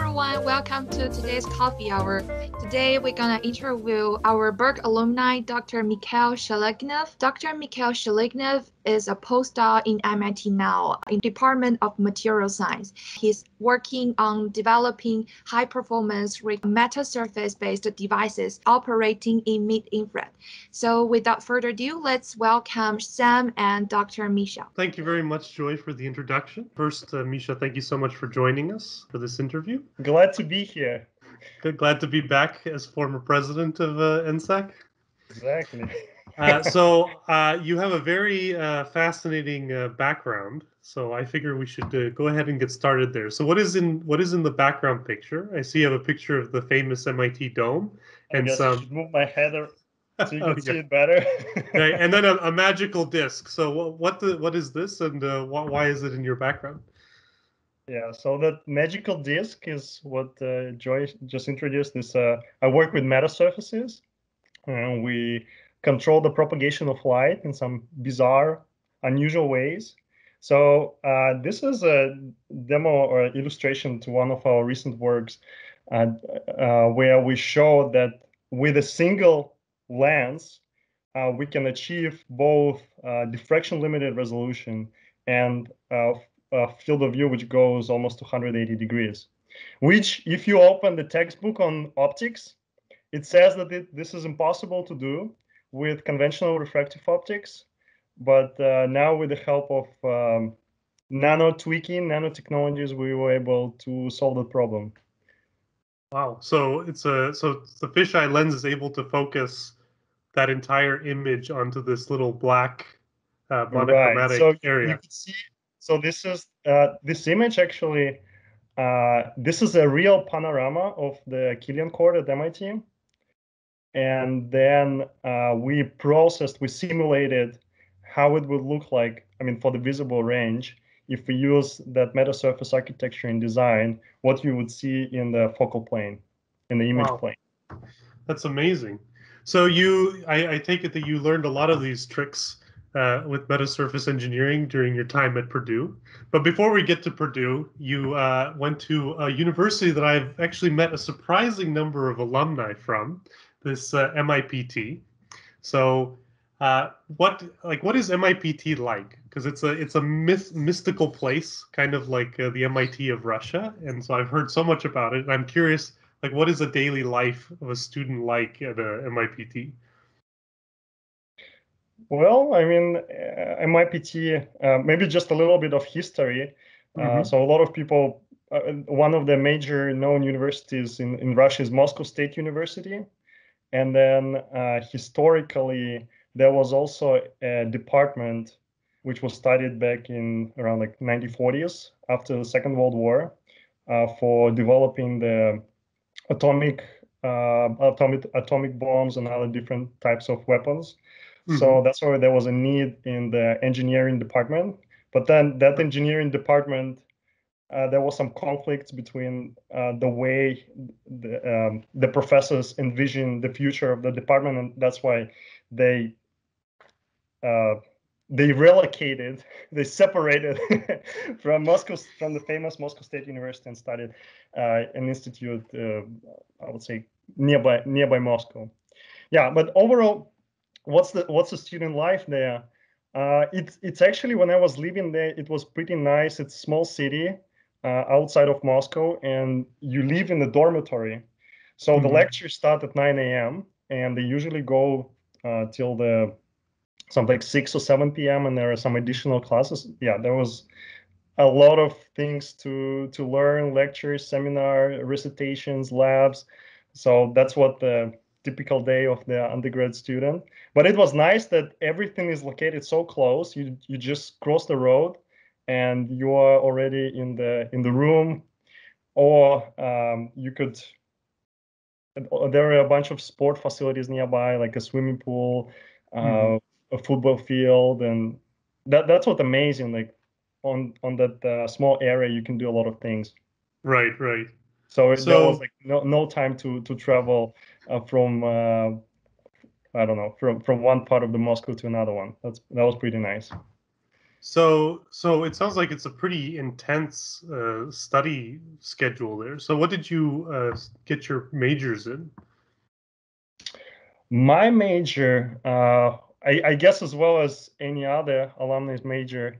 everyone, welcome to today's coffee hour. Today we're gonna interview our Birck alumni, Dr. Mikhail Shalaginov. Dr. Mikhail Shalaginov is a postdoc in MIT now in Department of Material Science. He's working on developing high-performance meta-surface-based devices operating in mid-infrared. So without further ado, let's welcome Sam and Dr. Misha. Thank you very much, Joy, for the introduction. First, Misha, thank you so much for joining us for this interview. Glad to be here. Good, glad to be back as former president of NSAC. Exactly. So you have a very fascinating background. So I figure we should go ahead and get started there. So what is in the background picture? I see you have a picture of the famous MIT dome, and I should move my head so you can see it better. Right, and then a magical disc. So what is this, and why is it in your background? Yeah, so that magical disc is what Joy just introduced. I work with metasurfaces, and we control the propagation of light in some bizarre, unusual ways. So this is a demo or illustration to one of our recent works where we show that with a single lens, we can achieve both diffraction limited resolution and field of view which goes almost 180 degrees, which if you open the textbook on optics, it says that this is impossible to do with conventional refractive optics, but now with the help of nanotechnologies, we were able to solve the problem. Wow! So the fisheye lens is able to focus that entire image onto this little black monochromatic area. You can see. So this is this image actually. This is a real panorama of the Killian core at MIT. And then we simulated how it would look like, I mean, for the visible range, if we use that metasurface architecture in design, what you would see in the focal plane, in the image plane. That's amazing. So I take it that you learned a lot of these tricks with metasurface engineering during your time at Purdue. But before we get to Purdue, you went to a university that I've actually met a surprising number of alumni from, this MIPT. So what is MIPT like? Because it's a mystical place, kind of like the MIT of Russia. And so I've heard so much about it. And I'm curious, like, what is a daily life of a student like at MIPT? Well, I mean, MIPT, maybe just a little bit of history. So a lot of people, one of the major known universities in Russia is Moscow State University. And then historically, there was also a department which was studied back in around like 1940s after the Second World War for developing the atomic bombs and other different types of weapons. So that's why there was a need in the engineering department. But then that engineering department, there was some conflicts between the way the professors envision the future of the department, and that's why they relocated, they separated from the famous Moscow State University, and started an institute, I would say nearby Moscow. Yeah, but overall, what's the student life there? It's actually, when I was living there, it was pretty nice. It's a small city outside of Moscow, and you live in the dormitory. So the lectures start at 9 a.m. and they usually go till something like 6 or 7 p.m. and there are some additional classes. Yeah, there was a lot of things to learn: lectures, seminar, recitations, labs. So that's what the typical day of the undergrad student. But it was nice that everything is located so close. You just cross the road and you are already in the room, or you could. There are a bunch of sport facilities nearby, like a swimming pool, a football field, and that's what's amazing. Like on that small area, you can do a lot of things. Right. So there was like no time to travel from I don't know, from one part of the Moscow to another one. That was pretty nice. So it sounds like it's a pretty intense study schedule there. So what did you get your majors in? My major, I guess as well as any other alumni's major,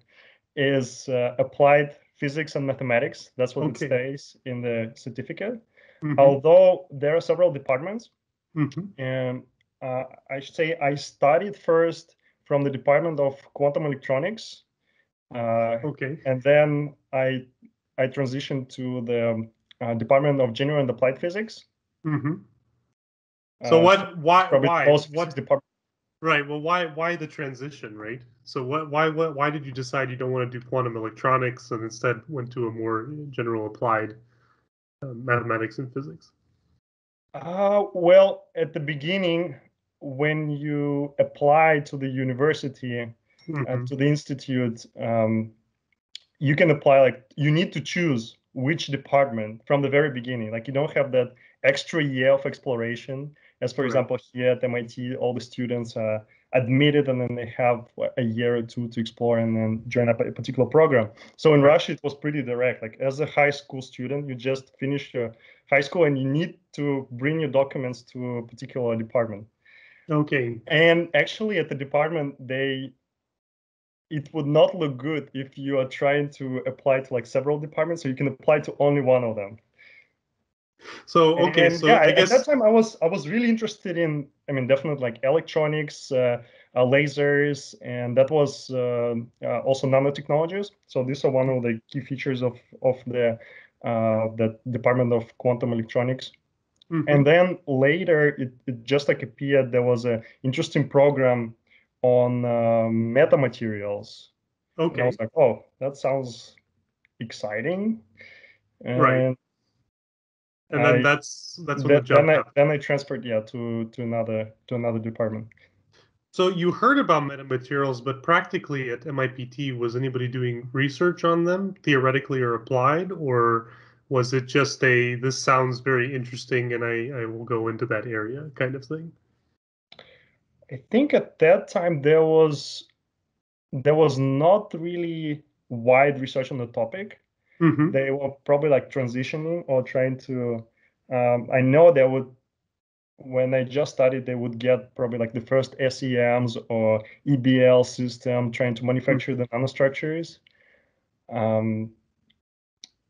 is applied physics and mathematics. That's what it Okay. states in the certificate. Mhm. Although there are several departments, Mhm. and I should say I studied first from the Department of Quantum Electronics, Okay. and then I transitioned to the Department of General and Applied Physics. Mhm. So So what? it's probably the most What? physics department. Right. Well, why the transition, right? So why did you decide you don't want to do quantum electronics and instead went to a more general applied mathematics and physics? Well, at the beginning, when you apply to the university, Mhm. to the institute, you can apply, like, you need to choose which department from the very beginning. Like, you don't have that extra year of exploration. As for Right. example, here at MIT, all the students are admitted and then they have a year or two to explore and then join up a particular program. So in Right. Russia, it was pretty direct. Like, as a high school student, you just finish your high school and you need to bring your documents to a particular department. Okay. And actually, at the department, it would not look good if you are trying to apply to like several departments, so you can apply to only one of them. So okay. And So yeah, I at that guess time I was really interested in, I mean, definitely like electronics, lasers, and that was also nanotechnologies. So these are one of the key features of the Department of Quantum Electronics. And Mhm. then later, it just like appeared there was an interesting program on metamaterials. And I was Okay. like, oh, that sounds exciting. Right. And And then I that's when the jump happened. then I transferred, yeah, to another department. So you heard about metamaterials, but practically at MIPT, was anybody doing research on them, theoretically or applied, or was it just a this sounds very interesting and I will go into that area kind of thing? I think at that time there was not really wide research on the topic. Mm-hmm. They were probably like transitioning or trying to. I know they would, when I just started, they would get probably like the first SEMs or EBL system trying to manufacture the nanostructures. Um,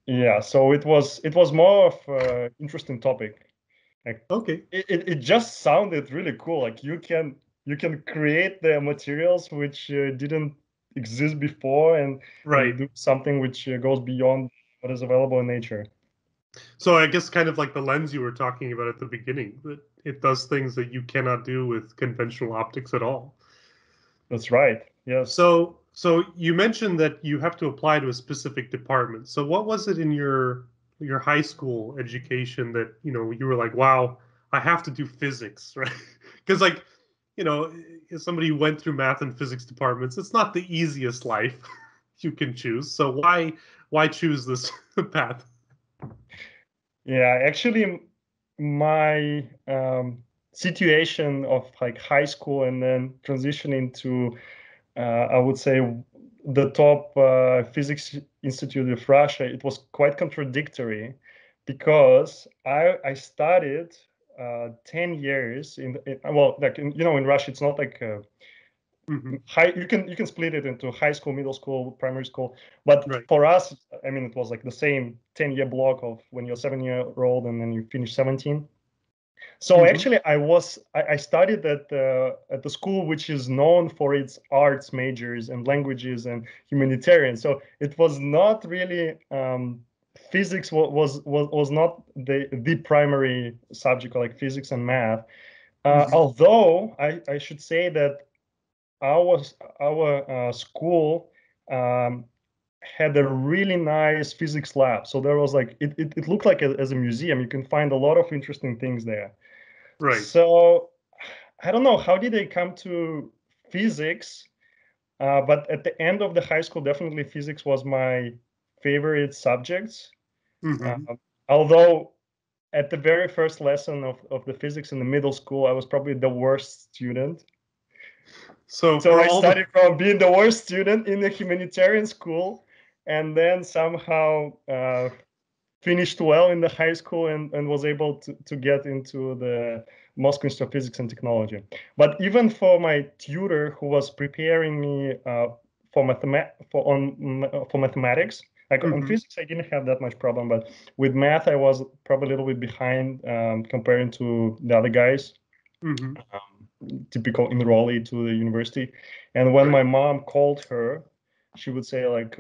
yeah, so it was more of an interesting topic. Like, Okay. it just sounded really cool. Like, you can create the materials which didn't exist before, and Right. do something which goes beyond what is available in nature. So I guess kind of like the lens you were talking about at the beginning, that it does things that you cannot do with conventional optics at all. That's right. Yes. So you mentioned that you have to apply to a specific department. So what was it in your high school education that, you were like, wow, I have to do physics, right? Because like, as somebody who went through math and physics departments, it's not the easiest life you can choose. So why choose this path? Yeah, actually, my situation of like high school and then transitioning to, I would say, the top physics institute of Russia, it was quite contradictory because I studied 10 years well, like in Russia, it's not like Hmm. high, you can split it into high school, middle school, primary school, but Right. for us, I mean, it was like the same 10-year block of when you're 7-year-old and then you finish 17. So Hmm. actually I studied at the school which is known for its arts majors and languages and humanitarian, so it was not really physics was not the primary subject, like physics and math. Hmm. Although I should say that our school um, had a really nice physics lab. So there was like it looked like as a museum. You can find a lot of interesting things there. Right. So I don't know how did they come to physics, but at the end of the high school, definitely physics was my favorite subject. Uh, Hmm. although at the very first lesson of the physics in the middle school, I was probably the worst student. So So for I all started from being the worst student in the humanitarian school, and then somehow finished well in the high school and was able to get into the Moscow Institute of Physics and Technology. But even for my tutor who was preparing me for mathematics, like on physics, I didn't have that much problem, but with math, I was probably a little bit behind comparing to the other guys. Typical enrollee to the university. And when my mom called her, she would say like,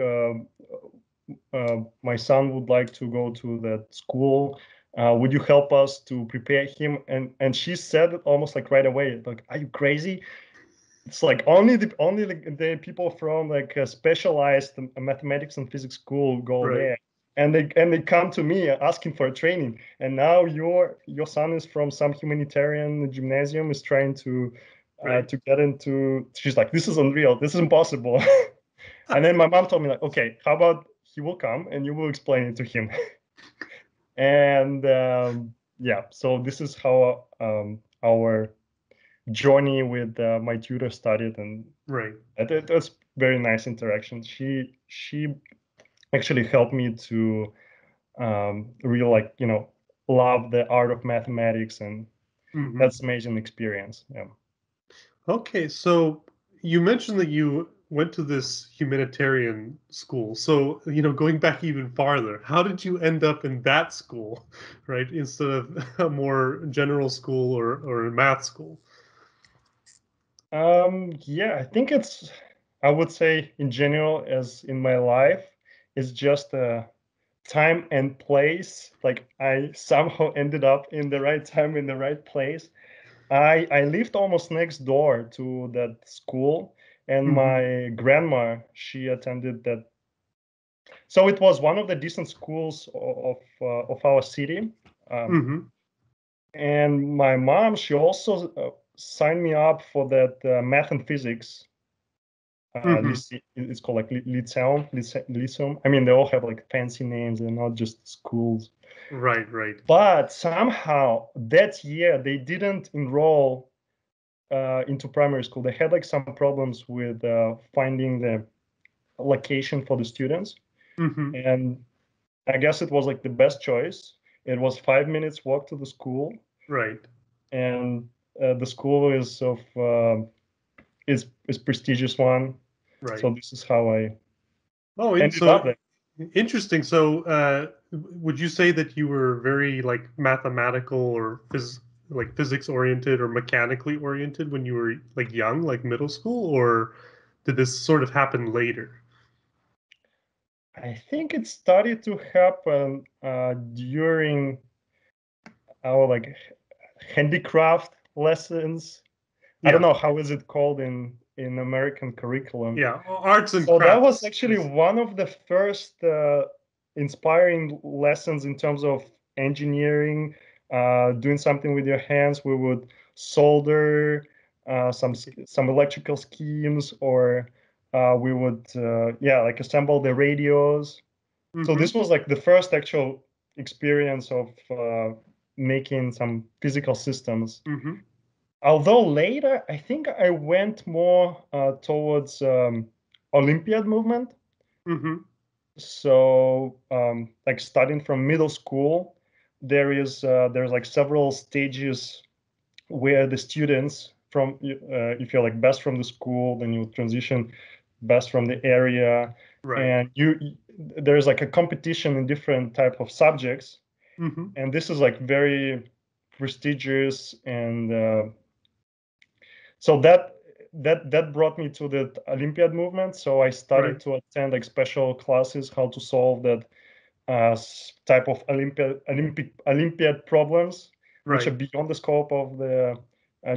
my son would like to go to that school. Would you help us to prepare him? And she said it almost like right away, like, are you crazy? It's like only the people from like a specialized mathematics and physics school go there. And they come to me asking for a training. And now your son is from some humanitarian gymnasium, is trying to get into. She's like, this is unreal. This is impossible. And then my mom told me like, okay, how about he will come and you will explain it to him. And yeah, so this is how our journey with my tutor started, and it was very nice interaction. She actually helped me to really like love the art of mathematics, and that's amazing experience. Yeah. Okay, so you mentioned that you went to this humanitarian school. So, going back even farther, how did you end up in that school, right, instead of a more general school or a math school? Yeah, I think I would say in general, as in my life, it's just a time and place. Like I somehow ended up in the right time in the right place. I lived almost next door to that school, and my grandma, she attended that. So it was one of the decent schools of our city. And my mom, she also signed me up for that math and physics. It's called like Lyceum. I mean, they all have like fancy names and not just schools. Right. But somehow that year they didn't enroll into primary school. They had like some problems with finding the location for the students. And I guess it was like the best choice. It was 5 minutes walk to the school. Right. And the school is prestigious one. Right. So this is how I ended so up there. Interesting. So would you say that you were very like mathematical or physics oriented or mechanically oriented when you were like young, like middle school, or did this sort of happen later? I think it started to happen during our like handicraft lessons. I don't know how is it called in American curriculum. Yeah, arts and so crafts. That was actually one of the first inspiring lessons in terms of engineering, doing something with your hands. We would solder some electrical schemes, or we would like assemble the radios. So this was like the first actual experience of making some physical systems. Although later, I think I went more towards Olympiad movement. So, like starting from middle school, there's like several stages where the students from, if you're like best from the school, then you transition best from the area, and there's like a competition in different type of subjects, and this is like very prestigious, and so that brought me to the Olympiad movement. So I started to attend like special classes how to solve that type of Olympiad problems, which are beyond the scope of the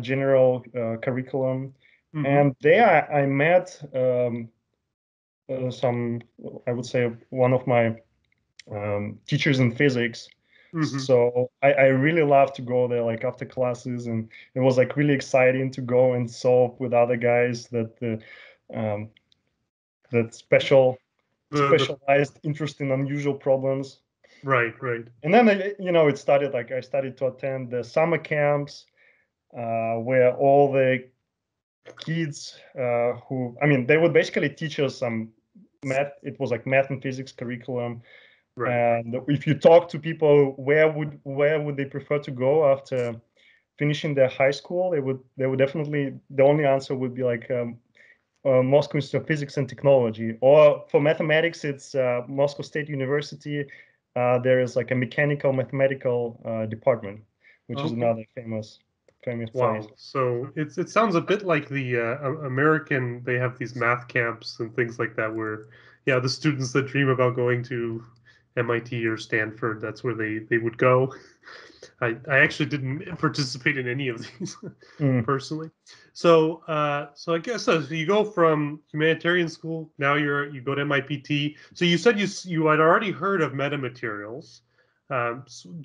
general curriculum. And there I met some, I would say, one of my teachers in physics. So I really love to go there like after classes, and it was like really exciting to go and solve with other guys that specialized interest in unusual problems. Right. And then it started I started to attend the summer camps where all the kids who, I mean, they would basically teach us some math. It was like math and physics curriculum. Right. And if you talk to people, where would they prefer to go after finishing their high school? They would definitely, the only answer would be like Moscow Institute of Physics and Technology, or for mathematics, it's Moscow State University. There is like a mechanical mathematical department, which is another famous Wow. place. So it sounds a bit like the American. They have these math camps and things like that, where yeah, the students that dream about going to MIT or Stanford, that's where they would go. I actually didn't participate in any of these personally. So so I guess so you go from humanitarian school, now you go to MIPT. So you said you had already heard of metamaterials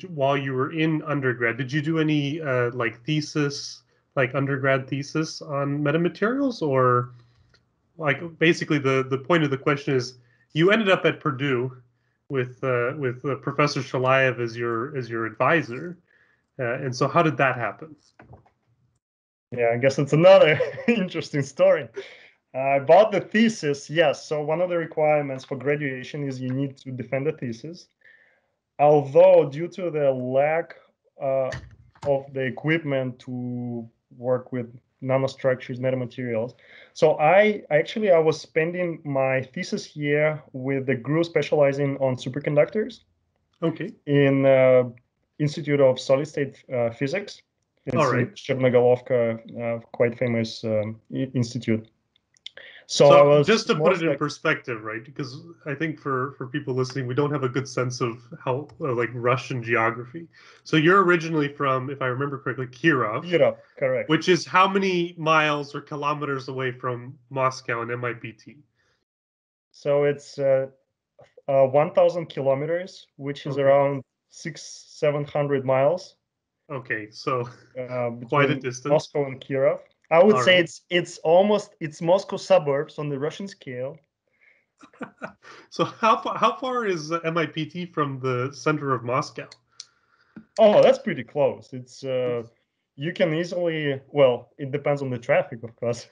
while you were in undergrad. Did you do any like thesis, like undergrad thesis on metamaterials, or like basically the point of the question is you ended up at Purdue with Professor Shalayev as your advisor. And so how did that happen? Yeah, I guess it's another interesting story. About the thesis, yes. So one of the requirements for graduation is you need to defend a thesis. Although due to the lack of the equipment to work with nanostructures, metamaterials, so I was spending my thesis year with the group specializing on superconductors. Okay. In Institute of Solid State Physics. It's in Chernogolovka, quite famous institute. So I was just to put it in perspective, right? Because I think for people listening, we don't have a good sense of how like Russian geography. So you're originally from, if I remember correctly, Kirov. Kirov, correct. Which is how many miles or kilometers away from Moscow and MIPT? So it's 1,000 kilometers, which is around 700 miles. Okay, so quite a distance. Moscow and Kirov. I would say it's Moscow suburbs on the Russian scale. So how far is MIPT from the center of Moscow? Oh, that's pretty close. It's you can easily, well, it depends on the traffic, of course,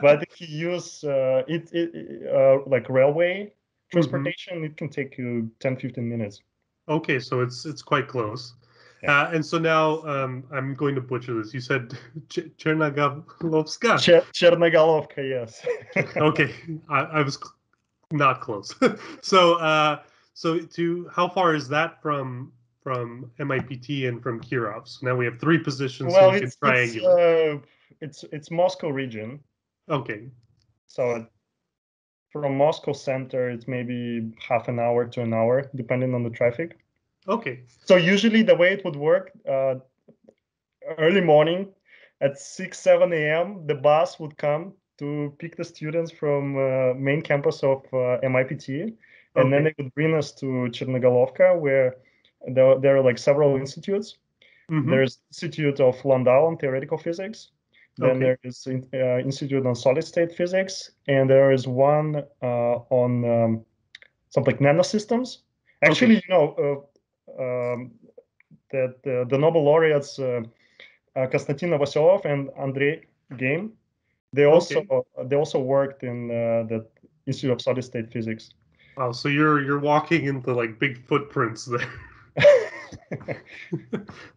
but if you use like railway transportation, it can take you 10-15 minutes. Okay, so it's quite close. Yeah. And so now I'm going to butcher this. You said Chernogolovka. Chernogolovka, yes. Okay, I was not close. So so to how far is that from MIPT and from Kirov? So now we have three positions. Well, so you can triangulate. It's Moscow region. Okay. So from Moscow center, it's maybe half an hour to an hour, depending on the traffic. Okay. So usually the way it would work, early morning at 6-7 a.m., the bus would come to pick the students from main campus of MIPT, and then they would bring us to Chernogolovka, where there are like several institutes. There's Institute of Landau on theoretical physics. Then there is Institute on solid state physics, and there is one on something like nanosystems. Actually, you know, that the Nobel laureates Konstantin Novoselov and Andrei Game, they also worked in the Institute of Solid State Physics. Wow, so you're walking into like big footprints there.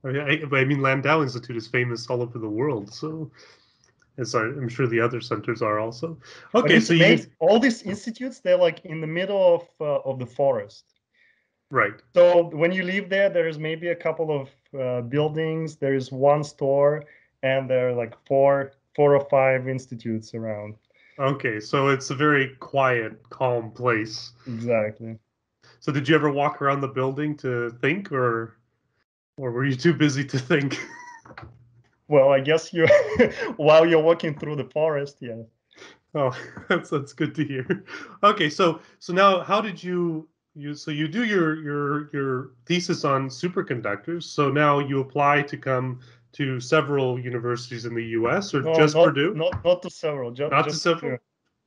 I mean, Landau Institute is famous all over the world, so I'm sure the other centers are also. Okay, so all these institutes, they're like in the middle of the forest. Right. So when you leave there is maybe a couple of buildings. There is one store, and there are like four or five institutes around. Okay, so it's a very quiet, calm place. Exactly. So did you ever walk around the building to think, or were you too busy to think? Well, I guess you while you're walking through the forest, yeah. Oh, that's good to hear. Okay, so now how did you do your thesis on superconductors? So now you apply to come to several universities in the U.S. or just Purdue? Not to several. Not to several.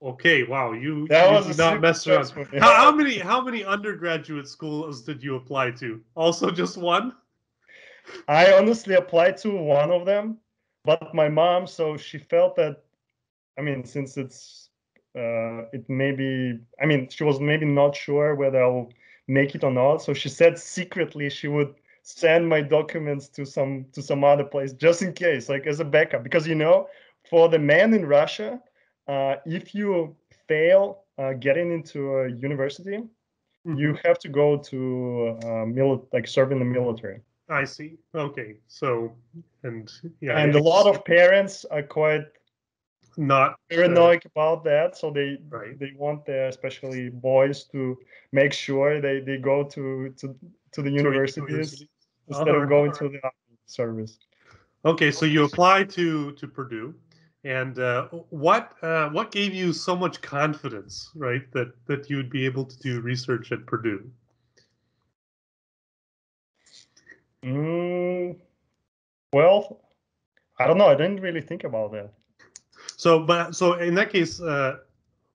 Okay, wow, you did not mess around. How many undergraduate schools did you apply to? Also just one? I honestly applied to one of them, but my mom, so she felt that I mean, since it may be, I mean, she was maybe not sure whether I'll make it or not. So she said secretly she would send my documents to some other place just in case, like as a backup. Because for the men in Russia, if you fail getting into a university, you have to go to like serve in the military. I see. Okay. So, and yeah. And a lot of parents are quite not paranoid about that, so they right. they want their especially boys to make sure they go to the universities instead of going to the army service. Okay, so you applied to Purdue, and what gave you so much confidence, right, that you would be able to do research at Purdue? Well, I don't know. I didn't really think about that. So in that case,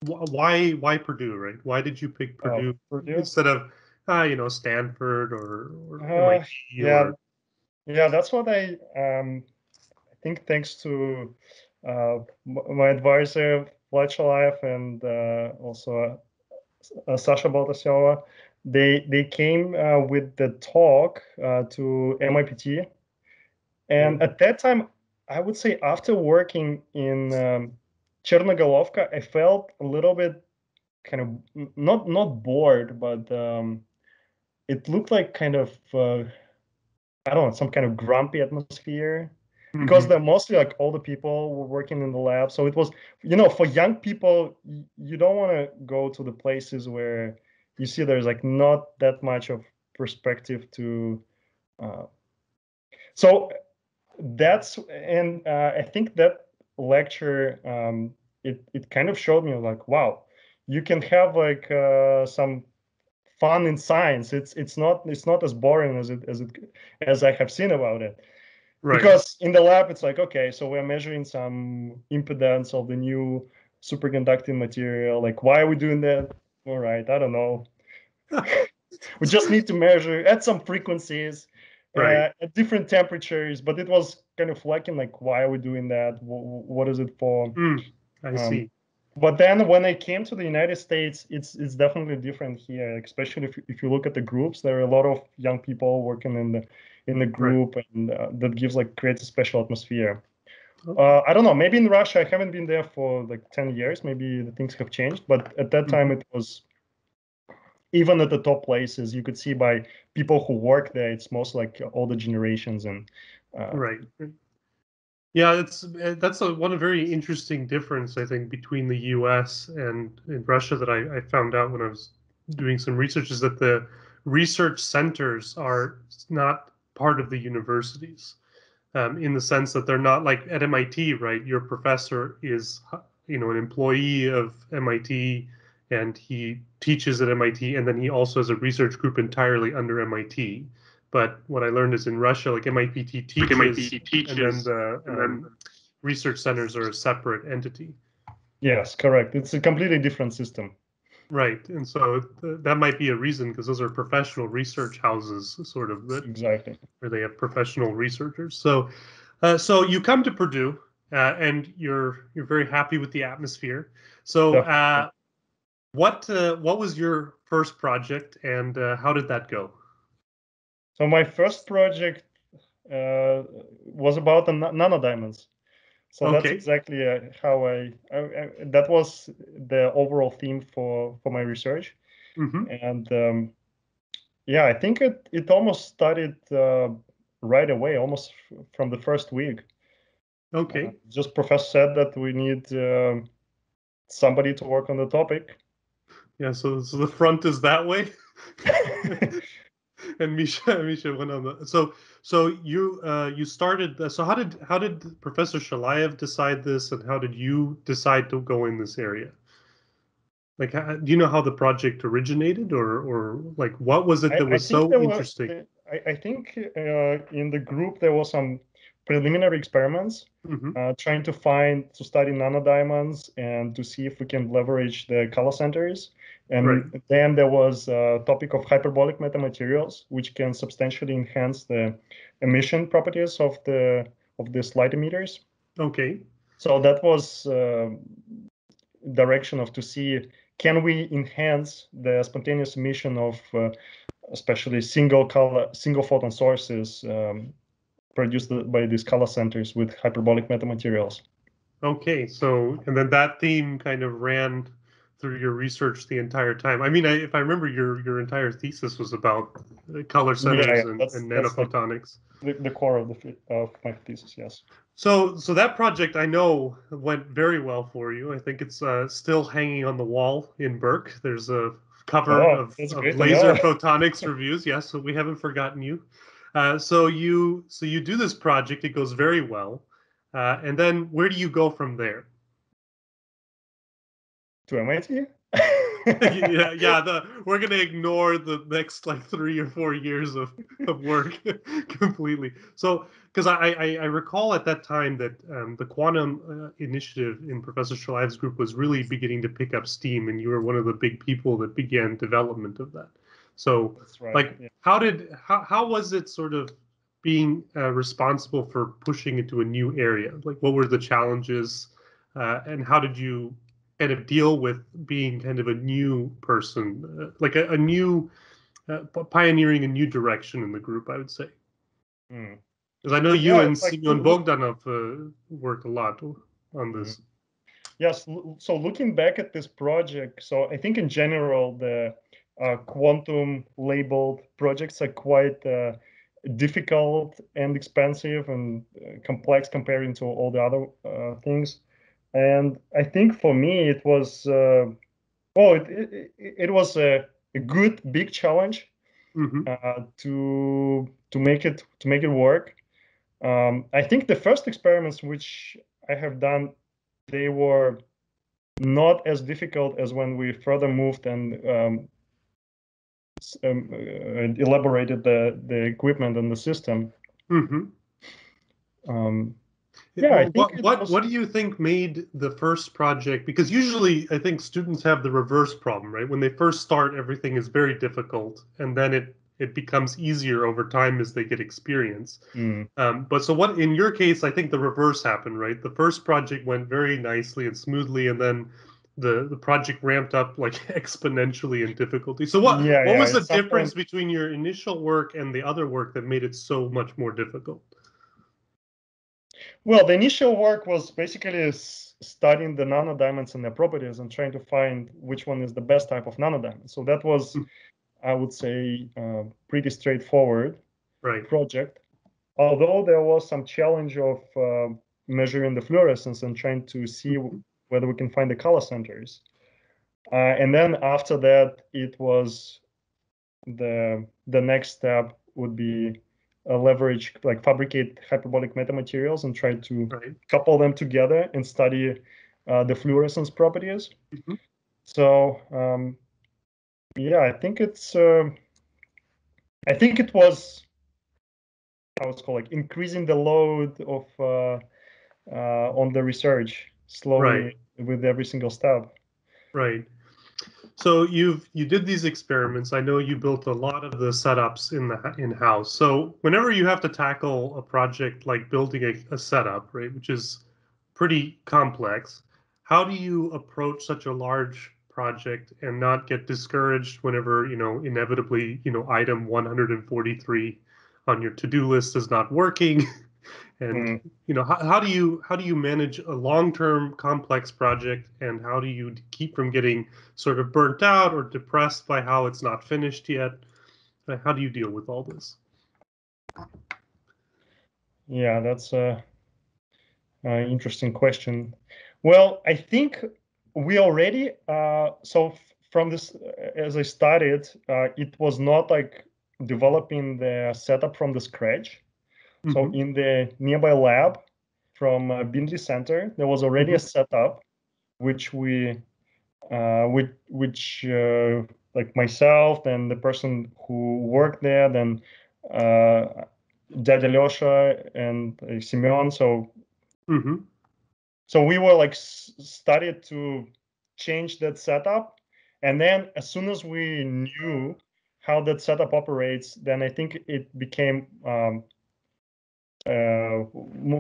why Purdue, right? Why did you pick Purdue instead of Stanford or MIT? Yeah, that's what I think. Thanks to my advisor Vlad Shalayev and also Sasha Baltaseva, they came with the talk to MIPT, and at that time, I would say after working in Chernogolovka, I felt a little bit kind of not bored, but it looked like kind of I don't know, some kind of grumpy atmosphere. Because they're mostly like older people were working in the lab. So it was, for young people, you don't want to go to the places where you see there's like not that much of perspective to. So that's, and I think that lecture, it kind of showed me like, wow, you can have like some fun in science. It's not as boring as I have seen about it. Right. Because in the lab, it's like, okay, so we're measuring some impedance of the new superconducting material. Like, why are we doing that? All right, I don't know. We just need to measure at some frequencies, right, at different temperatures. But it was kind of lacking, like, why are we doing that? What is it for? I see. But then when I came to the United States, it's definitely different here, especially if you look at the groups. There are a lot of young people working in the group, right. And that creates a special atmosphere. Okay. I don't know, maybe in Russia, I haven't been there for like 10 years. Maybe the things have changed, but at that time it was, even at the top places, you could see by people who work there, it's most like older generations and right. Yeah, that's one very interesting difference, I think, between the U.S. and in Russia that I found out when I was doing some research, is that the research centers are not part of the universities, in the sense that they're not like at MIT, right? Your professor is, an employee of MIT, and he teaches at MIT, and then he also has a research group entirely under MIT. But what I learned is in Russia, like MIT teaches, and then the research centers are a separate entity. Yes, correct. It's a completely different system. Right, and so that might be a reason, because those are professional research houses, sort of, that exactly, where they have professional researchers. So, so you come to Purdue, and you're very happy with the atmosphere. So, what was your first project, and how did that go? So my first project was about the nanodiamonds. So that's exactly how I that was the overall theme for my research. And yeah, I think it almost started right away, almost from the first week. Okay. Just professor said that we need somebody to work on the topic. Yeah, so the front is that way. And Misha went on the so you started. So how did Professor Shalayev decide this, and how did you decide to go in this area? Like, do you know how the project originated, or like what was it that was so interesting? I think in the group there was some preliminary experiments trying to study nanodiamonds and to see if we can leverage the color centers. And then there was a topic of hyperbolic metamaterials, which can substantially enhance the emission properties of these light emitters. Okay. So that was direction of to see, can we enhance the spontaneous emission of especially single photon sources produced by these color centers with hyperbolic metamaterials. Okay, so and then that theme kind of ran through your research the entire time. I mean, if I remember, your entire thesis was about color centers and nanophotonics. Like the core of my thesis, yes. So that project I know went very well for you. I think it's still hanging on the wall in Birck. There's a cover of laser photonics reviews. Yes, so we haven't forgotten you. So you do this project. It goes very well. And then where do you go from there? To MIT? yeah. We're gonna ignore the next like 3 or 4 years of work completely. So, because I recall at that time that the quantum initiative in Professor Shalaev's group was really beginning to pick up steam, and you were one of the big people that began development of that. So, that's right, like, yeah. how was it sort of being responsible for pushing into a new area? Like, what were the challenges, and how did you kind of deal with being kind of a new person, like a new pioneering a new direction in the group, I would say. Because I know you and Semyon Bogdanov worked a lot on this. Yes, so looking back at this project, so I think in general, the quantum labeled projects are quite difficult and expensive and complex comparing to all the other things. And I think for me, it was, it was a good big challenge to make it work. I think the first experiments which I have done, they were not as difficult as when we further moved and elaborated the equipment and the system. Yeah, I think what do you think made the first project? Because usually I think students have the reverse problem, right? When they first start, everything is very difficult, and then it becomes easier over time as they get experience. But so what, in your case, I think the reverse happened, right? The first project went very nicely and smoothly, and then the project ramped up like exponentially in difficulty. So what was the difference between your initial work and the other work that made it so much more difficult? Well, the initial work was basically studying the nanodiamonds and their properties and trying to find which one is the best type of nanodiamond. So that was, I would say, pretty straightforward project. Although there was some challenge of measuring the fluorescence and trying to see whether we can find the color centers. And then after that, it was the next step would be leverage, like fabricate hyperbolic metamaterials and try to couple them together and study the fluorescence properties. So yeah, I think it's I think it was how it's called, like increasing the load of on the research slowly with every single step. Right. So you did these experiments. I know you built a lot of the setups in-house. So whenever you have to tackle a project like building a setup, right, which is pretty complex, how do you approach such a large project and not get discouraged whenever, inevitably, item 143 on your to-do list is not working? And how do you manage a long-term complex project, and how do you keep from getting sort of burnt out or depressed by how it's not finished yet? How do you deal with all this? Yeah, that's an interesting question. Well, I think we already so from this, as I started, it was not like developing the setup from the scratch. So in the nearby lab from Bindley Center, there was already a setup, which we, like myself and the person who worked there, then Dad Alyosha and Semyon. So, so we were like started to change that setup, and then as soon as we knew how that setup operates, then I think it became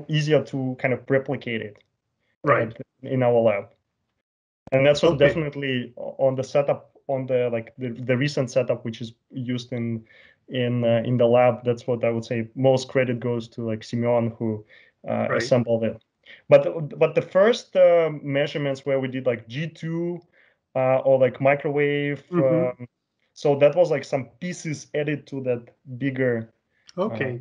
easier to kind of replicate it. Right. in our lab. And that's what Okay. definitely on the setup, on the like the recent setup, which is used in the lab. That's what I would say. Most credit goes to like Simeon, who Right. assembled it. But the first measurements where we did like G2 or like microwave, so that was like some pieces added to that bigger Okay.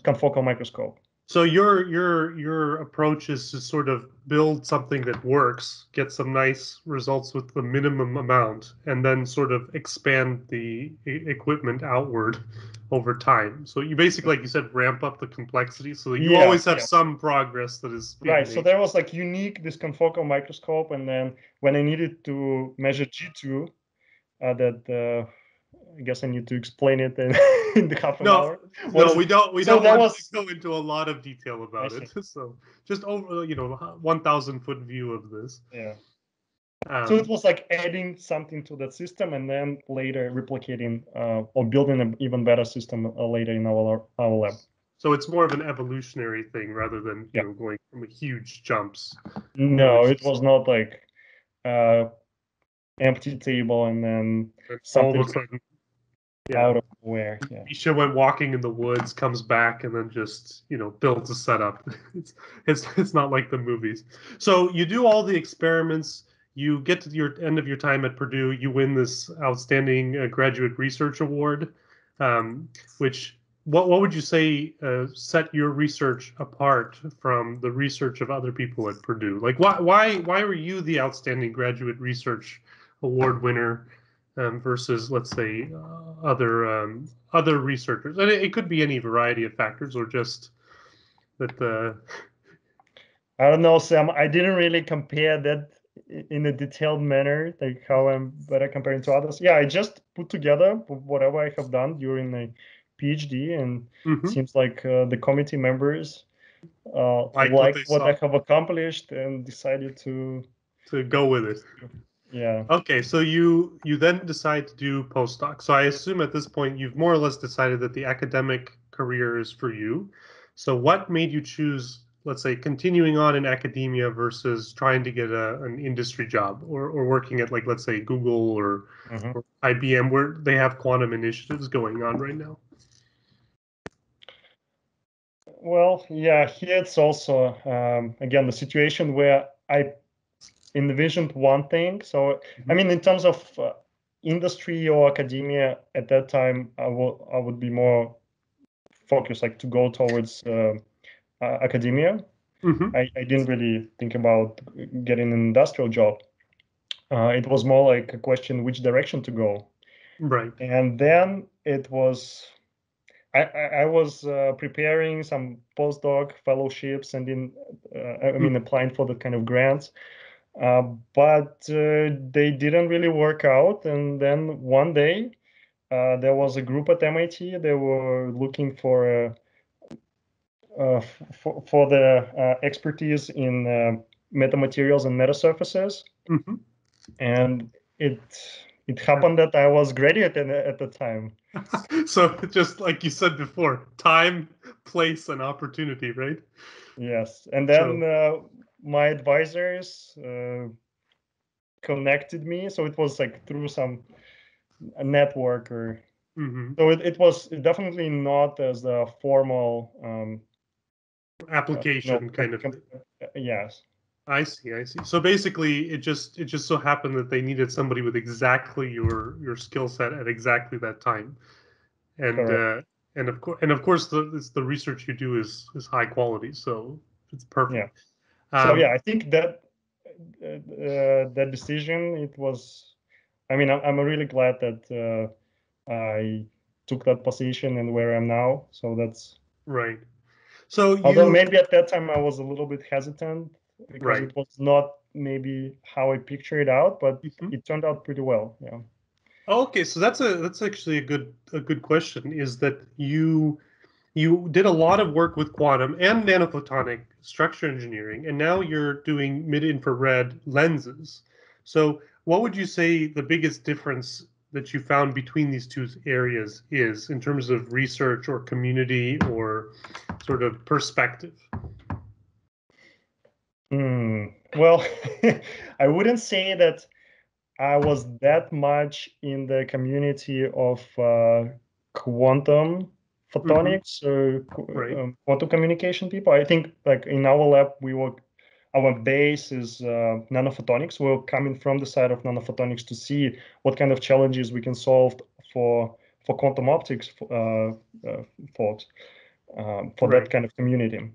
confocal microscope. So your approach is to sort of build something that works, get some nice results with the minimum amount, and then sort of expand the equipment outward over time. So you basically, like you said, ramp up the complexity so that you always have some progress that is being right. made. So there was like unique this confocal microscope, and then when I needed to measure G2, that I guess I need to explain it in the half an hour. No, we don't. We so don't want to go into a lot of detail about it. So just over, 1,000-foot view of this. Yeah. So it was like adding something to that system, and then later replicating or building an even better system later in our lab. So it's more of an evolutionary thing rather than going from huge jumps. No, it was not like empty table and then something all of a sudden out of nowhere. Yeah. Misha went walking in the woods, comes back, and then just builds a setup. It's not like the movies. So you do all the experiments. You get to your end of your time at Purdue. You win this outstanding graduate research award, which what would you say set your research apart from the research of other people at Purdue? Like why were you the outstanding graduate research award winner? Versus, let's say, other researchers, and it could be any variety of factors, or just that. I don't know, Sam. I didn't really compare that in a detailed manner, like how I'm better comparing to others. Yeah, I just put together whatever I have done during my PhD, and it seems like the committee members like what I have accomplished and decided to go with it. Yeah. Okay, so you then decide to do postdoc. So I assume at this point you've more or less decided that the academic career is for you. So what made you choose, let's say, continuing on in academia versus trying to get an industry job or working at, like, let's say, Google or IBM, where they have quantum initiatives going on right now? Well, yeah, here it's also, again, the situation where I envisioned one thing. So, I mean, in terms of industry or academia at that time, I would be more focused, like, to go towards academia. I didn't really think about getting an industrial job. It was more like a question which direction to go. Right. And then it was, I was preparing some postdoc fellowships and applying for the kind of grants. But they didn't really work out. And then one day, there was a group at MIT. They were looking for the expertise in metamaterials and metasurfaces. And it happened that I was graduate at the time. So just like you said before, time, place, and opportunity, right? Yes. And then my advisors connected me. So it was like through a network or so it was definitely not as a formal application kind of thing. Yes. I see. So basically, it just so happened that they needed somebody with exactly your skill set at exactly that time, and of course the research you do is high quality, so it's perfect. Yeah. So I think that that decision, it was, I mean, I'm really glad that I took that position and where I'm now. So that's right. So although maybe at that time I was a little bit hesitant because right. it was not maybe how I pictured it out, but it turned out pretty well. Yeah. Okay, so that's actually a good question. Is that you did a lot of work with quantum and nanophotonic structure engineering, and now you're doing mid-infrared lenses. So what would you say the biggest difference that you found between these two areas is in terms of research or community or sort of perspective? Well, I wouldn't say that I was that much in the community of quantum photonics or Right. quantum communication people. I think like in our lab, our base is nanophotonics. We're coming from the side of nanophotonics to see what kind of challenges we can solve for quantum optics folks, for that Right. kind of community.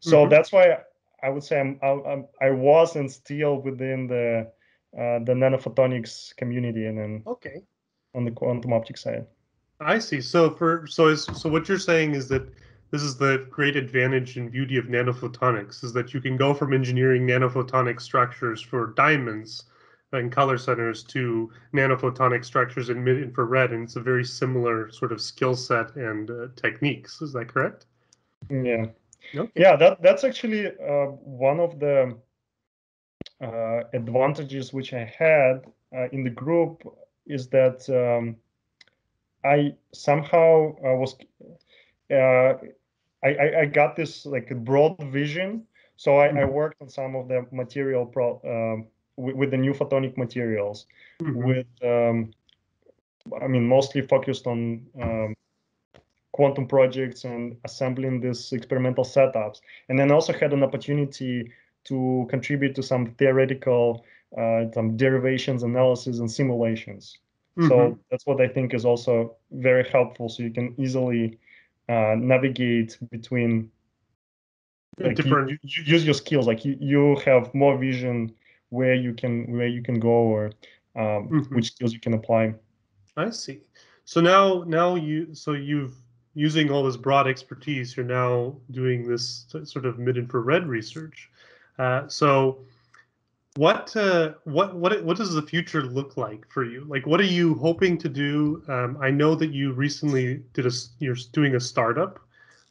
So that's why I would say I was and still within the nanophotonics community, and then Okay. on the quantum optics side. I see. So what you're saying is that this is the great advantage and beauty of nanophotonics is that you can go from engineering nanophotonic structures for diamonds and color centers to nanophotonic structures in mid-infrared, and it's a very similar sort of skill set and techniques. Is that correct? Yeah. Okay. Yeah, that's actually one of the advantages which I had in the group is that I somehow was I got this like a broad vision. So I worked on some of the material with the new photonic materials, with I mean mostly focused on quantum projects and assembling these experimental setups. And then also had an opportunity to contribute to some theoretical some derivations, analysis, and simulations. So that's what I think is also very helpful. So you can easily navigate between, like Different. you use your skills. Like you have more vision where you can go, or which skills you can apply. I see. So now you've using all this broad expertise, you're now doing this sort of mid-infrared research. So what does the future look like for you? Like, what are you hoping to do? I know that you recently you're doing a startup,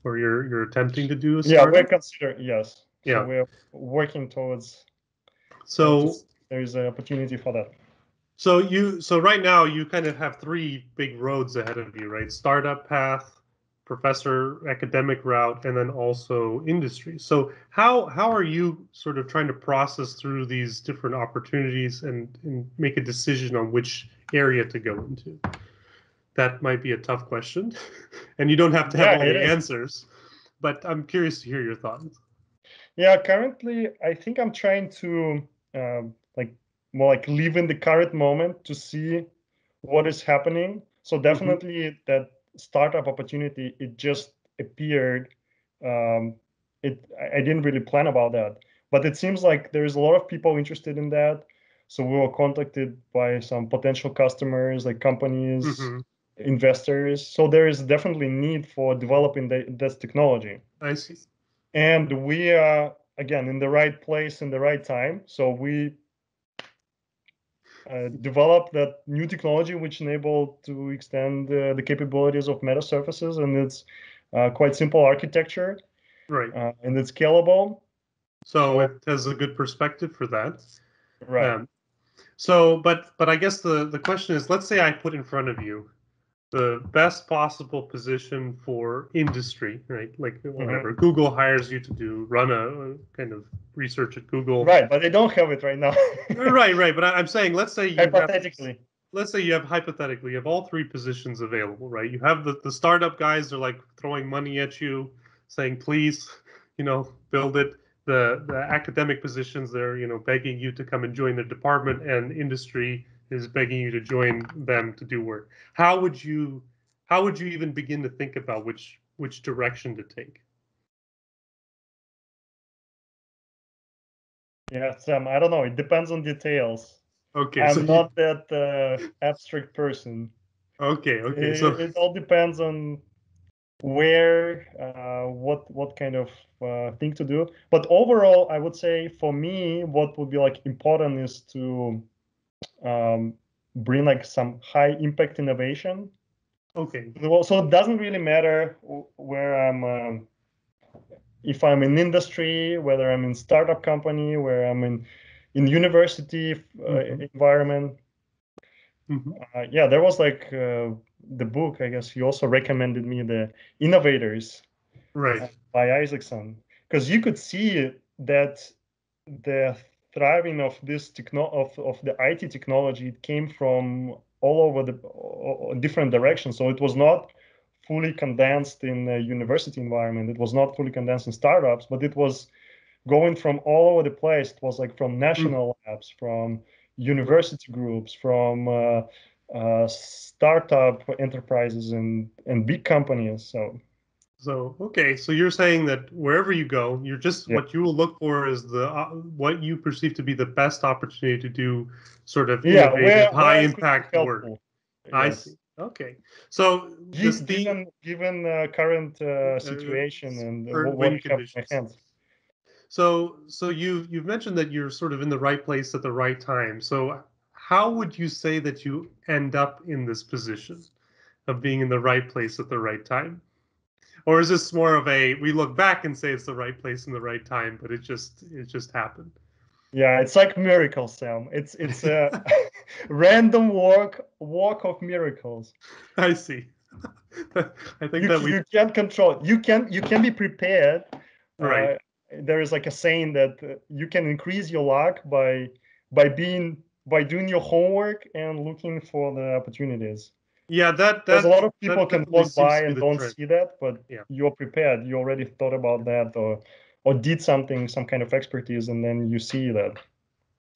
or you're attempting to do a Yeah, we're startup. consider yes. So Yeah. we're working towards So there is an opportunity for that. so right now you kind of have three big roads ahead of you, right? Startup path, professor academic route, and then also industry. So how are you sort of trying to process through these different opportunities and make a decision on which area to go into? That might be a tough question, and you don't have to have Yeah, all it the is. answers, but I'm curious to hear your thoughts. Yeah, currently I think I'm trying to like more like live in the current moment to see what is happening. So definitely that startup opportunity, it just appeared. Um, I didn't really plan about that, but it seems like there's a lot of people interested in that. So we were contacted by some potential customers, like companies, investors. So there is definitely need for developing this technology. I see. And we are again in the right place in the right time. So we developed that new technology which enabled to extend the capabilities of meta surfaces, and it's quite simple architecture, Right. and it's scalable. So So it has a good perspective for that. right. So, but I guess the question is, let's say I put in front of you the best possible position for industry, right? Like whatever Google hires you to run a kind of research at Google. Right, but they don't have it right now. Right. But I'm saying, Hypothetically. let's say you have hypothetically, you have all three positions available, right? You have the startup guys, they're like throwing money at you, saying, please, build it. The academic positions, they're, begging you to come and join their department, and industry is begging you to join them to do work. How would you even begin to think about which direction to take? Yeah, Sam, I don't know. It depends on details. Okay, I'm not that abstract person. Okay. It all depends on where, what kind of thing to do. But overall, I would say for me, what would be like important is to bring like some high impact innovation. Okay. So it doesn't really matter where I'm, if I'm in industry, whether I'm in startup company, where I'm in university environment. Yeah, there was like the book, I guess you also recommended me, The Innovators, Right. by Isaacson, because you could see that the thriving of this of the IT technology, it came from all over the different directions. So it was not fully condensed in a university environment. It was not fully condensed in startups, but it was going from all over the place. It was like from national labs, from university groups, from startup enterprises and big companies. So, okay, so you're saying that wherever you go, you're just Yeah. what you will look for is the what you perceive to be the best opportunity to do sort of Yeah, innovative, high where I could be impact work. helpful. I Yes. see. Okay, so this theme, Given current situation and current what I wind have in my conditions. hands. So you've mentioned that you're sort of in the right place at the right time. So how would you say that you end up in this position of being in the right place at the right time? Or is this more of a we look back and say it's the right place and the right time, but it just happened? Yeah, it's like miracles, Sam. It's a random walk of miracles. I see. I think You that we you can't control. You can be prepared. right. Uh, there is like a saying that you can increase your luck by doing your homework and looking for the opportunities. Yeah, Because a lot of people that can definitely walk seems by to be and the don't trend. see that, but Yeah. you're prepared. You already thought about that or did something, some kind of expertise, and then you see that.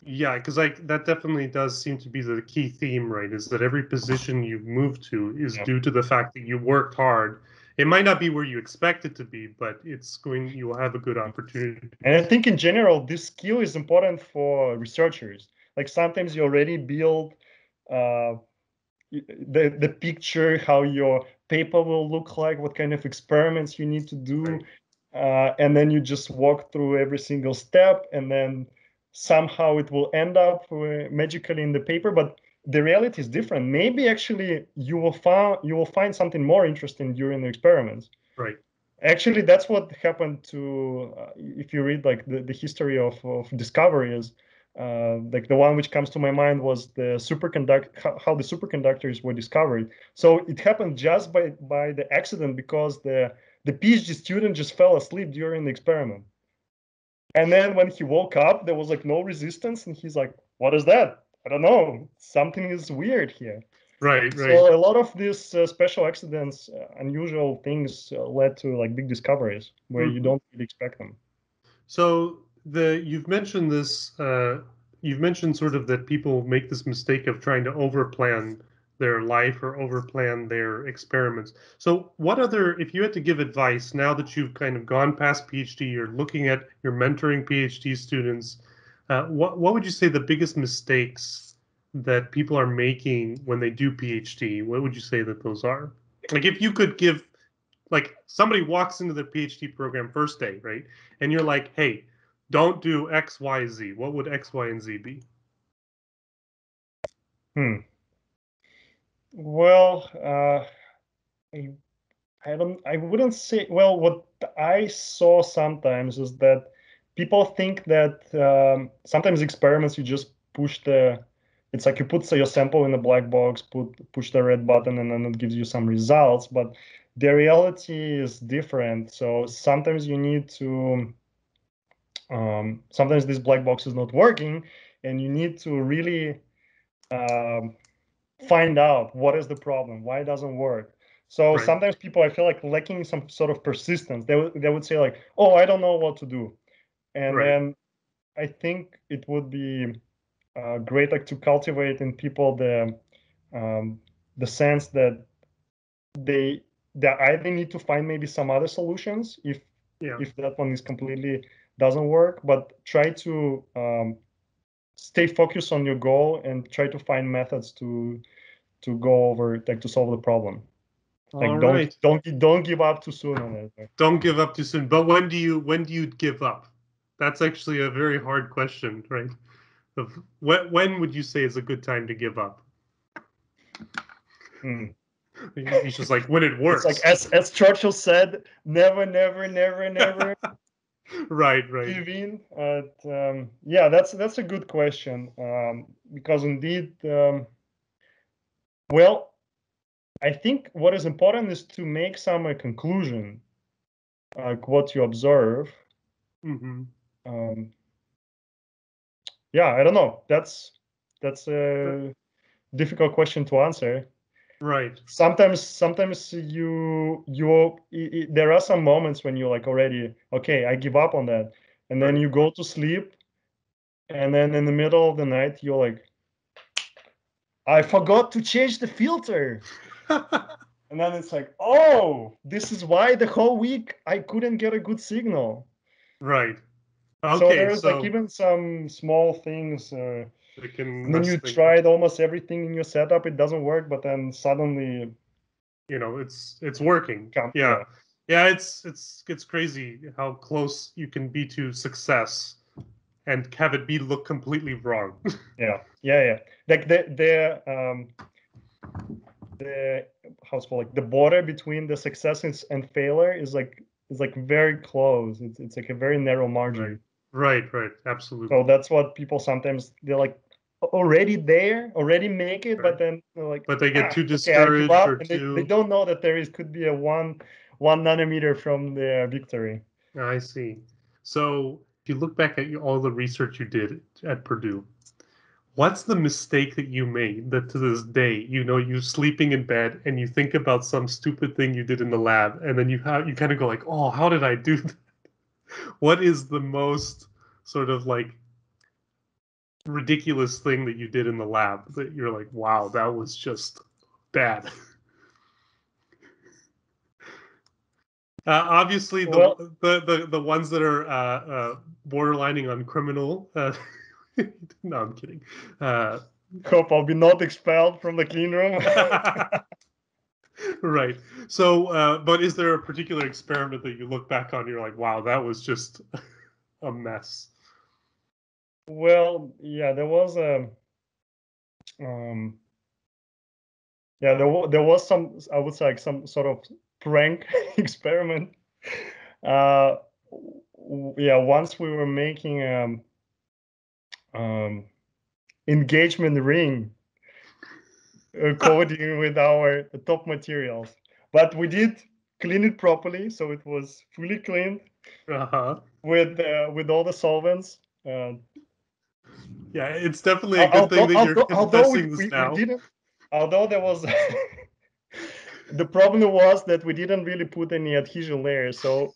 Yeah, because like that definitely does seem to be the key theme, right? Is that every position you move to is Yeah. due to the fact that you worked hard. It might not be where you expect it to be, but you will have a good opportunity. And I think in general, this skill is important for researchers. Like sometimes you already build uh, the picture, how your paper will look like, what kind of experiments you need to do, Right. and then you just walk through every single step, and then somehow it will end up magically in the paper. But the reality is different. Maybe actually you will find something more interesting during the experiments. Right. Actually, that's what happened to if you read like the history of discoveries. Like the one which comes to my mind was the how the superconductors were discovered. So it happened just by the accident because the PhD student just fell asleep during the experiment. And then when he woke up, there was like no resistance, and he's like, "What is that? I don't know. Something is weird here." Right. Right. So a lot of these special accidents, unusual things led to like big discoveries where you Mhm. don't really expect them. So you've mentioned this. You've mentioned sort of that people make this mistake of trying to overplan their life or overplan their experiments. So what other, if you had to give advice now that you've kind of gone past PhD, you're mentoring PhD students, what would you say the biggest mistakes that people are making when they do PhD? What would you say that those are? Like if you could give like somebody walks into the PhD program first day, right? And you're like, hey, don't do X, Y, Z. What would X, Y, and Z be? Hmm. Well, I, I wouldn't say, well, what I saw sometimes is that people think that sometimes experiments, you just push it's like you put say, your sample in a black box, push the red button, and then it gives you some results. But the reality is different. So sometimes you need to, sometimes this black box is not working, and you need to really um, find out what is the problem, why it doesn't work. So Right. sometimes people, I feel like lacking some sort of persistence. They would say like, "Oh, I don't know what to do," and Right. then I think it would be great like to cultivate in people um, the sense that they they either need to find maybe some other solutions Yeah. if that one is completely doesn't work, but try to stay focused on your goal and try to find methods to go over like to solve the problem. All Like right. don't give up too soon on it. Don't give up too soon. But when do you give up? That's actually a very hard question, right? Of when would you say is a good time to give up? Hmm. He's just like when it It's like works. as Churchill said, never, never, never, never Right. Right. give in. Yeah, that's a good question because indeed, well, I think what is important is to make some conclusion, like what you observe. Mm-hmm. Um, yeah, I don't know. That's a difficult question to answer. Right. Sometimes there are some moments when you're like already, okay, I give up on that, and then Right. you go to sleep, and then in the middle of the night you're like, I forgot to change the filter. And then it's like, oh, this is why the whole week I couldn't get a good signal. Right. So Okay, there's like so even some small things. it can And then mess you things up. tried almost everything in your setup, it doesn't work, but then suddenly, You know, it's working. Yeah. yeah, Yeah, it's crazy how close you can be to success and have it be look completely wrong. yeah. Like the how's it called, like the border between the success and failure is like very close. It's like a very narrow margin. Right. Absolutely. So that's what people sometimes they're like already there, already make it, but Right. then they're like, But they get too okay, I give discouraged up, or and they too. don't know that could be a one nanometer from the victory. I see. So if you look back at all the research you did at Purdue, what's the mistake that you made that to this day, you know, you sleeping in bed and you think about some stupid thing you did in the lab, and then you kind of go like, oh, how did I do that? What is the most sort of like ridiculous thing that you did in the lab that you're like, wow, that was just bad? Obviously, Well, the ones that are borderlining on criminal. No, I'm kidding. hope I'll be not expelled from the clean room. Right. So, but is there a particular experiment that you look back on, you're like, wow, that was just a mess? Well, yeah, there was a um yeah, there was some, I would say, like some sort of prank experiment. Uh, yeah, once we were making um engagement ring coding with our top materials, but we did clean it properly, so it was fully cleaned Uh-huh. with all the solvents. Yeah, it's definitely a good thing that you're Although confessing this we now. didn't, although there was the problem was that we didn't really put any adhesion layers. So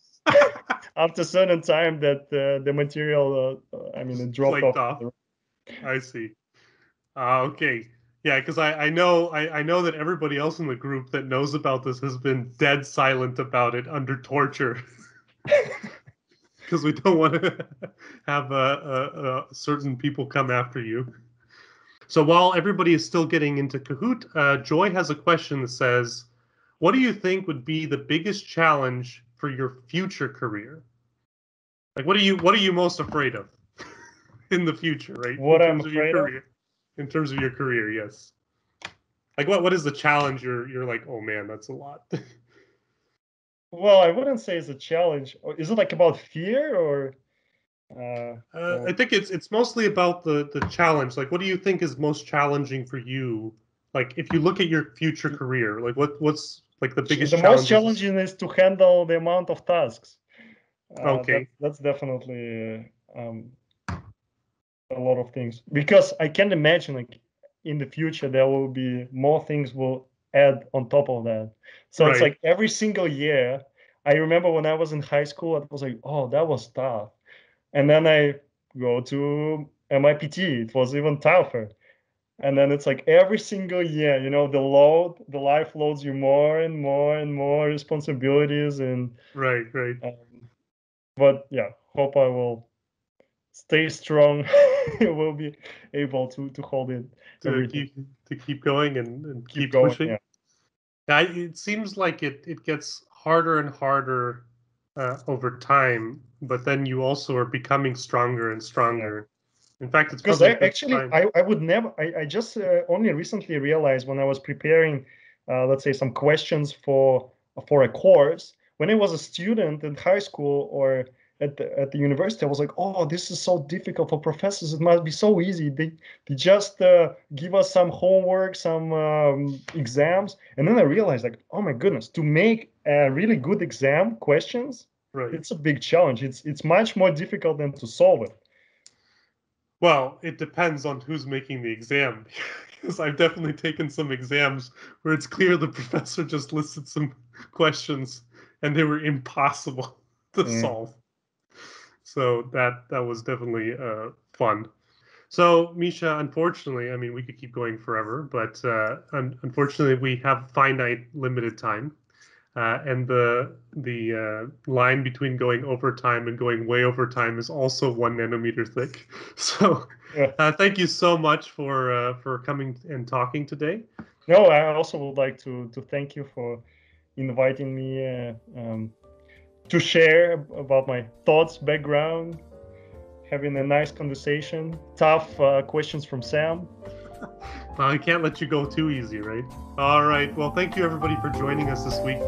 after a certain time, that the material, I mean, it dropped Flaked off. off. I see. Okay. Yeah, because I know that everybody else in the group that knows about this has been dead silent about it under torture. Because we don't want to have certain people come after you. So while everybody is still getting into Kahoot, Joy has a question that says, "What do you think would be the biggest challenge for your future career? Like, what are you most afraid of in the future, right? In What I'm terms of your afraid of? career, in terms of your career, yes. Like, what is the challenge you're like, oh man, that's a lot." Well, I wouldn't say it's a challenge. Is it like about fear or? I think it's mostly about the challenge. Like, what do you think is most challenging for you? Like, if you look at your future career, like what's like the biggest The most challenges? challenging is to handle the amount of tasks. Okay, That's definitely a lot of things, because I can imagine like in the future there will be more things will add on top of that. So it's right, like every single year. I remember when I was in high school, it was like, oh, that was tough. And then I go to MIPT, it was even tougher. And then it's like every single year, the life loads you more and more and more responsibilities. And right. um, but yeah, hope I will stay strong. Will be able to hold it, To everything, keep going and keep keep going. pushing. Yeah, It seems like it gets harder and harder over time, but then you also are becoming stronger and yeah. stronger. In fact, it's Because probably I a good actually time. I would never, I just only recently realized when I was preparing, let's say, some questions for a course when I was a student in high school or at the university. I was like, oh, this is so difficult for professors. It must be so easy. They just give us some homework, some exams, and then I realized, like, oh my goodness, to make a really good exam questions, Right. it's a big challenge. It's much more difficult than to solve it. Well, it depends on who's making the exam, because I've definitely taken some exams where it's clear the professor just listed some questions and they were impossible to solve. So that was definitely fun. So, Misha, unfortunately, I mean, we could keep going forever, but unfortunately, we have finite, limited time. And the line between going overtime and going way over time is also 1 nanometer thick. So thank you so much for coming and talking today. No, I also would like to thank you for inviting me to share about my thoughts, background, having a nice conversation. Tough questions from Sam. I can't let you go too easy, right? All right. Well, thank you everybody for joining us this week.